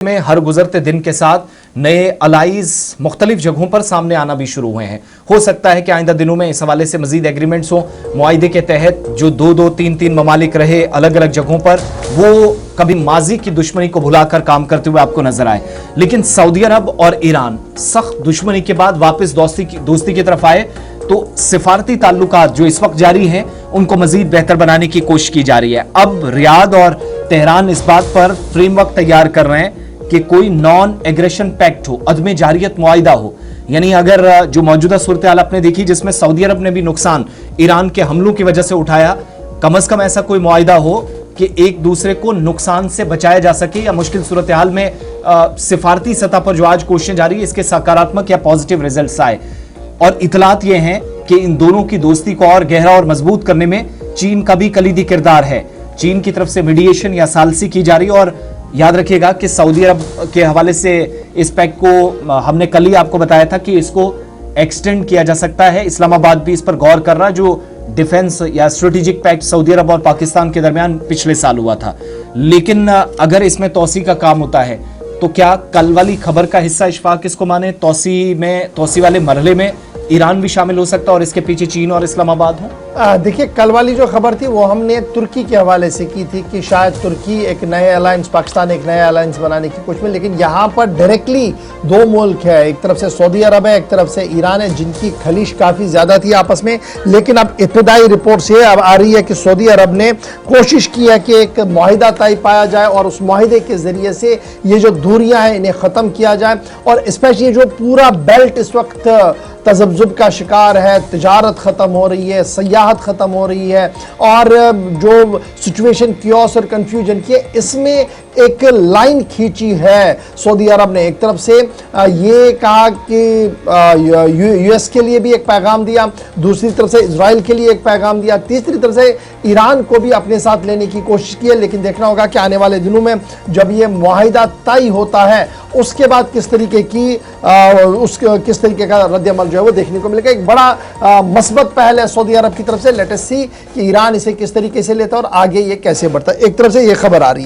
में हर गुजरते दिन के साथ नए अलाइज मुख्तलिफ जगहों पर सामने आना भी शुरू हुए हैं। हो सकता है कि आइंदा दिनों में इस हवाले से मजीद एग्रीमेंट्स हो। मुआहिदे के तहत जो दो तीन ममालिक रहे अलग अलग जगहों पर, वो कभी माजी की दुश्मनी को भुलाकर काम करते हुए आपको नजर आए। लेकिन सऊदी अरब और ईरान सख्त दुश्मनी के बाद वापस दोस्ती की तरफ आए, तो सिफारती ताल्लुकात जो इस वक्त जारी हैं उनको मजीद बेहतर बनाने की कोशिश की जा रही है। अब रियाद और तेहरान इस बात पर फ्रेमवर्क तैयार कर रहे हैं कि कोई नॉन एग्रेशन पैक्ट हो, अदम जारियत मुआहिदा हो। यानी अगर जो मौजूदा सूरत हाल आपने देखी जिसमें सऊदी अरब ने भी नुकसान ईरान के हमलों की वजह से उठाया, कम अज कम ऐसा कोई मुआहिदा हो कि एक दूसरे को नुकसान से बचाया जा सके, या मुश्किल सूरत हाल में सिफारती सतह पर जो आज कोशिशें जारी है इसके सकारात्मक या पॉजिटिव रिजल्ट आए। और इतलात यह हैं कि इन दोनों की दोस्ती को और गहरा और मजबूत करने में चीन का भी कलीदी किरदार है। चीन की तरफ से मीडिएशन या सालसी की जा रही है। और याद रखिएगा कि सऊदी अरब के हवाले से इस पैक्ट को हमने कल ही आपको बताया था कि इसको एक्सटेंड किया जा सकता है। इस्लामाबाद भी इस पर गौर कर रहा है, जो डिफेंस या स्ट्रेटेजिक पैक्ट सऊदी अरब और पाकिस्तान के दरमियान पिछले साल हुआ था। लेकिन अगर इसमें तौसी का काम होता है तो क्या कल वाली खबर का हिस्सा इशफाक इसको माने, तौसी वाले मरहले में ईरान भी शामिल हो सकता है और इसके पीछे चीन और इस्लामाबाद हो? देखिए, कल वाली जो खबर थी वो हमने तुर्की के हवाले से की थी कि शायद तुर्की एक नए अलायंस, पाकिस्तान एक नया अलायंस बनाने की कोशिश में। लेकिन यहाँ पर डायरेक्टली दो मुल्क है, एक तरफ से सऊदी अरब है, एक तरफ से ईरान है, जिनकी खलिश काफ़ी ज़्यादा थी आपस में। लेकिन अब इब्तदाई रिपोर्ट से अब आ रही है कि सऊदी अरब ने कोशिश की है कि एक मुआहिदा तय पाया जाए और उस मुआहिदे के ज़रिए से ये जो दूरियाँ हैं इन्हें ख़त्म किया जाए। और स्पेशली जो पूरा बेल्ट इस वक्त तज़ब्ज़ुब का शिकार है, तिजारत ख़त्म हो रही है, सयाहत ख़त्म हो रही है, और जो सिचुएशन कियोस और कन्फ्यूजन की है, इसमें एक लाइन खींची है सऊदी अरब ने। एक तरफ से ये कहा कि यूएस के लिए भी एक पैगाम दिया, दूसरी तरफ से इजराइल के लिए एक पैगाम दिया, तीसरी तरफ से ईरान को भी अपने साथ लेने की कोशिश की है। लेकिन देखना होगा कि आने वाले दिनों में जब ये मुआहिदा तय होता है उसके बाद किस तरीके का रद्द-ए-अमल जो है वो देखने को मिलेगा। एक बड़ा मस्बत पहल है सऊदी अरब की तरफ से। लेट अस सी कि ईरान इसे किस तरीके से लेता है और आगे ये कैसे बढ़ता है। एक तरफ से ये खबर आ रही है।